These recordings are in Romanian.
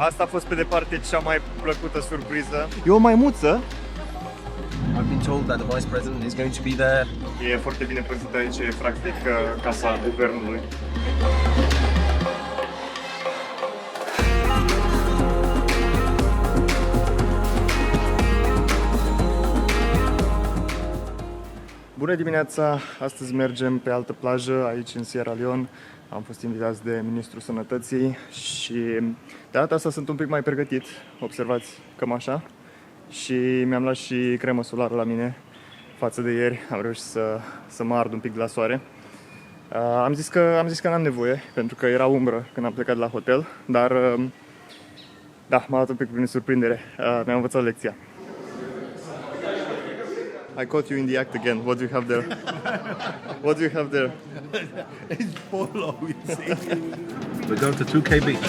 Asta a fost pe departe cea mai plăcută surpriză. E o maimuță. I've been told that the Vice President is going to be there. E foarte bine păzită aici, e practic casa guvernului. Bună dimineața! Astăzi mergem pe altă plajă, aici în Sierra Leone. Am fost invitați de Ministrul Sănătății și de data asta sunt un pic mai pregătit. Observați cămașa. Și mi-am luat și cremă solară la mine față de ieri. Am reușit să mă ard un pic de la soare. Am zis că n-am nevoie, pentru că era umbră când am plecat de la hotel, dar da, m-a luat un pic prin surprindere. Mi-am învățat lecția. I caught you in the act again. What do you have there? What do you have there? It's polo, you see. We're going to 2K Beach.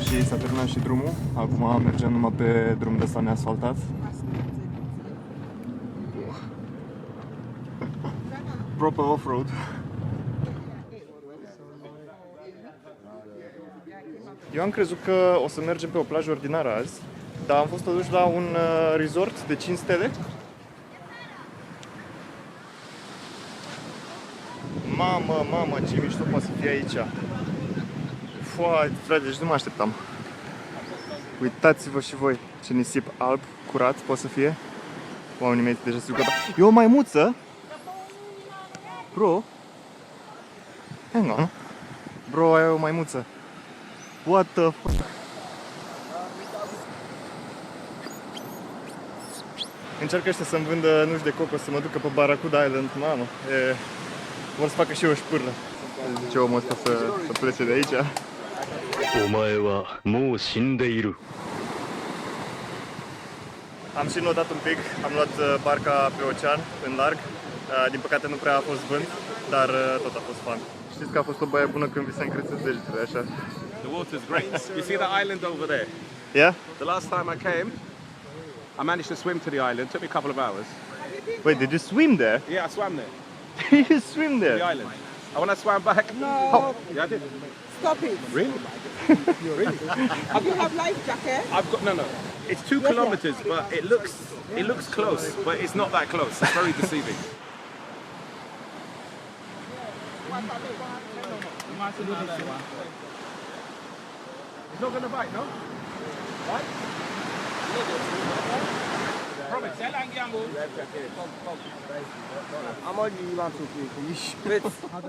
Și s-a terminat și drumul. Acum mergem numai pe drum de ăsta neasfaltat. Proper off-road. Eu am crezut că o să mergem pe o plajă ordinară azi, dar am fost totuși la un resort de 5 stele. Mamă, ce mișto poate să fie aici. Foai, frate, deci nu mă așteptam. Uitați-vă și voi ce nisip alb, curat poate să fie. Oamenii mei deja se jucă. E o maimuță. Bro, hang on. Bro, ai o maimuță. What the fuck? Încearcă ăștia să-mi vândă nuși de coco, să mă ducă pe Barracuda Island. Mamă, vor să facă și eu o șpârlă. Zice omul ăsta să plece de aici. Am și notat un pic, am luat barca pe ocean, în larg. Din păcate nu prea a fost vânt, dar tot a fost fun. Știți că a fost o baie bună când vi se încrețesc degetele așa. The water's great. You see that island over there? Yeah? The last time I came, I managed to swim to the island. Took me a couple of hours. Wait, did you swim there? Yeah, I swam there. You swim there? The island. And when I swam back, No, yeah, I did. stop it. Really? Really? Do you have life jacket? I've got no. It's 2 kilometers, but it looks close, but it's not that close. It's very deceiving. It's not gonna bite, no? Right?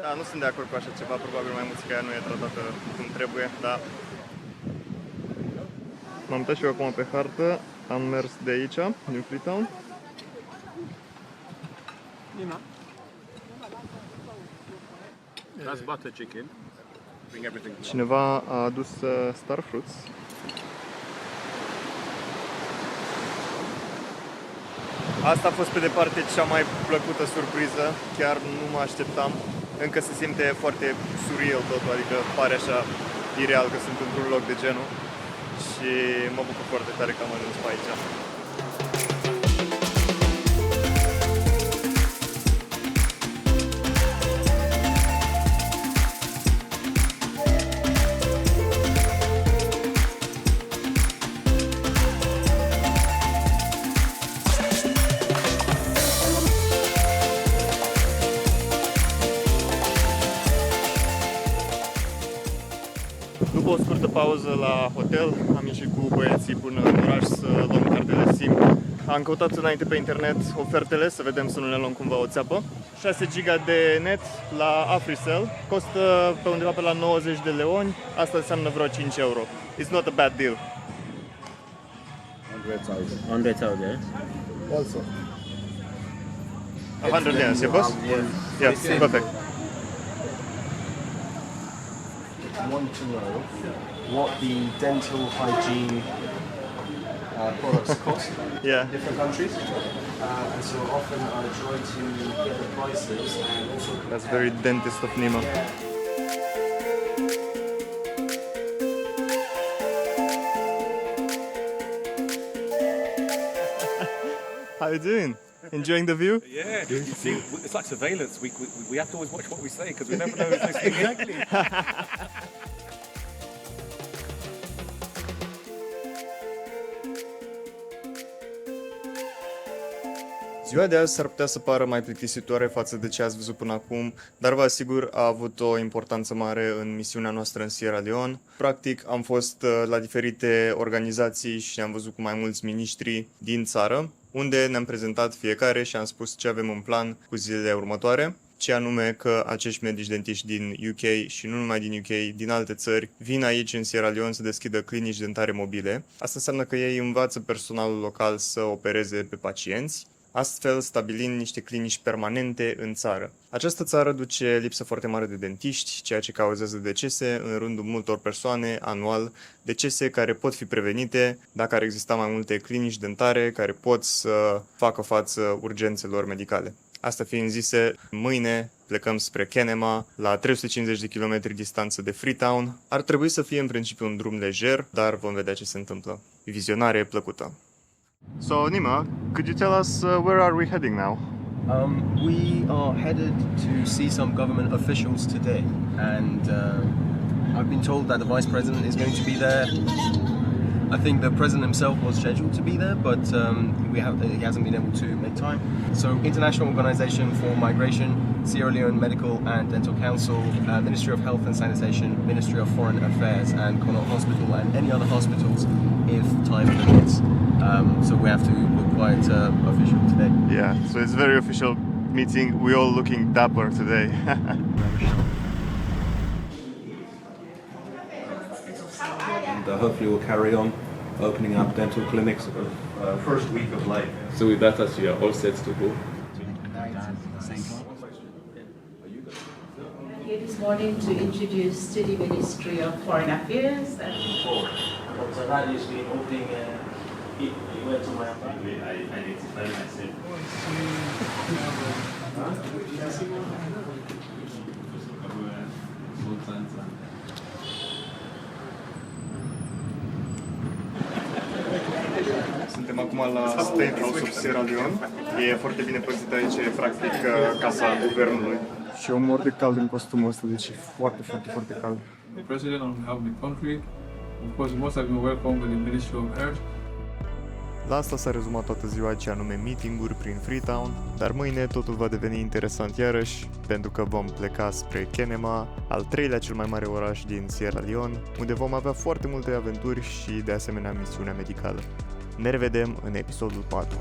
Da, nu sunt de acord cu așa ceva, probabil maimuțica aia nu e tratată cum trebuie, dar... M-am uitat și eu acum pe hartă, am mers de aici, din Freetown. That's butter chicken. Bring everything. Cineva a adus starfruits. Asta a fost pe departe cea mai plăcută surpriză, chiar nu mă așteptam. Încă se simte foarte surreal totul, adică pare așa ireal că sunt într-un loc de genul. Și mă bucur foarte tare că am ajuns pe aici. După o scurtă pauză la hotel, am ieșit cu băieții până în oraș să luăm cartele SIM. Am căutat înainte pe internet ofertele, să vedem să nu ne luăm cumva o țeapă. 6 GB de net la AfriCell, costă pe undeva pe la 90 de leoni, asta înseamnă vreo 5 euro. It's not a bad deal. 100,000, yeah? Also. 100 yens, yeah, boss? Yeah, perfect. Want to know what the dental hygiene products cost Yeah. in different countries. And so often I try to get the prices and also That's very dentist of Nima. How you doing? Enjoying the view? Yeah, you see, it's like surveillance. We have to always watch what we say because we never know who's listening. Exactly. Ziua de azi s-ar putea să pară mai plictisitoare față de ce ați văzut până acum, dar vă asigur a avut o importanță mare în misiunea noastră în Sierra Leone. Practic am fost la diferite organizații și ne-am văzut cu mai mulți miniștri din țară, unde ne-am prezentat fiecare și am spus ce avem în plan cu zilele următoare, ce anume că acești medici dentiști din UK și nu numai din UK, din alte țări, vin aici în Sierra Leone să deschidă clinici dentare mobile. Asta înseamnă că ei învață personalul local să opereze pe pacienți, astfel stabilind niște clinici permanente în țară. Această țară duce lipsă foarte mare de dentiști, ceea ce cauzează decese în rândul multor persoane anual, decese care pot fi prevenite dacă ar exista mai multe clinici dentare care pot să facă față urgențelor medicale. Asta fiind zise, mâine plecăm spre Kenema, la 350 de km distanță de Freetown. Ar trebui să fie în principiu un drum lejer, dar vom vedea ce se întâmplă. Vizionare plăcută! So, Nima, could you tell us where are we heading now? We are headed to see some government officials today, and I've been told that the Vice President is going to be there. I think the President himself was scheduled to be there, but he hasn't been able to make time. So, International Organization for Migration, Sierra Leone Medical and Dental Council, Ministry of Health and Sanitation, Ministry of Foreign Affairs, and Connaught Hospital, and any other hospitals if time permits. So we have to look quite official today. Yeah, so it's a very official meeting. We're all looking dapper today. And hopefully we'll carry on opening up dental clinics first week of life. So with that, as you are all set to go. Here this morning to introduce to the Ministry of Foreign Affairs. Dr. Nadia's been opening. He went to my apartment. I identify myself. Suntem acum la State House of Sierra Leone. E foarte bine păzit aici, e practic casa guvernului. Și eu mor de cald în costumul ăsta, deci e foarte, foarte, foarte cald. The president on behalf of the country, of course, most have been welcomed by the Ministry of Health. La asta s-a rezumat toată ziua, ce anume meeting-uri prin Freetown, dar mâine totul va deveni interesant iarăși, pentru că vom pleca spre Kenema, al treilea cel mai mare oraș din Sierra Leone, unde vom avea foarte multe aventuri și de asemenea misiunea medicală. Ne revedem în episodul 4.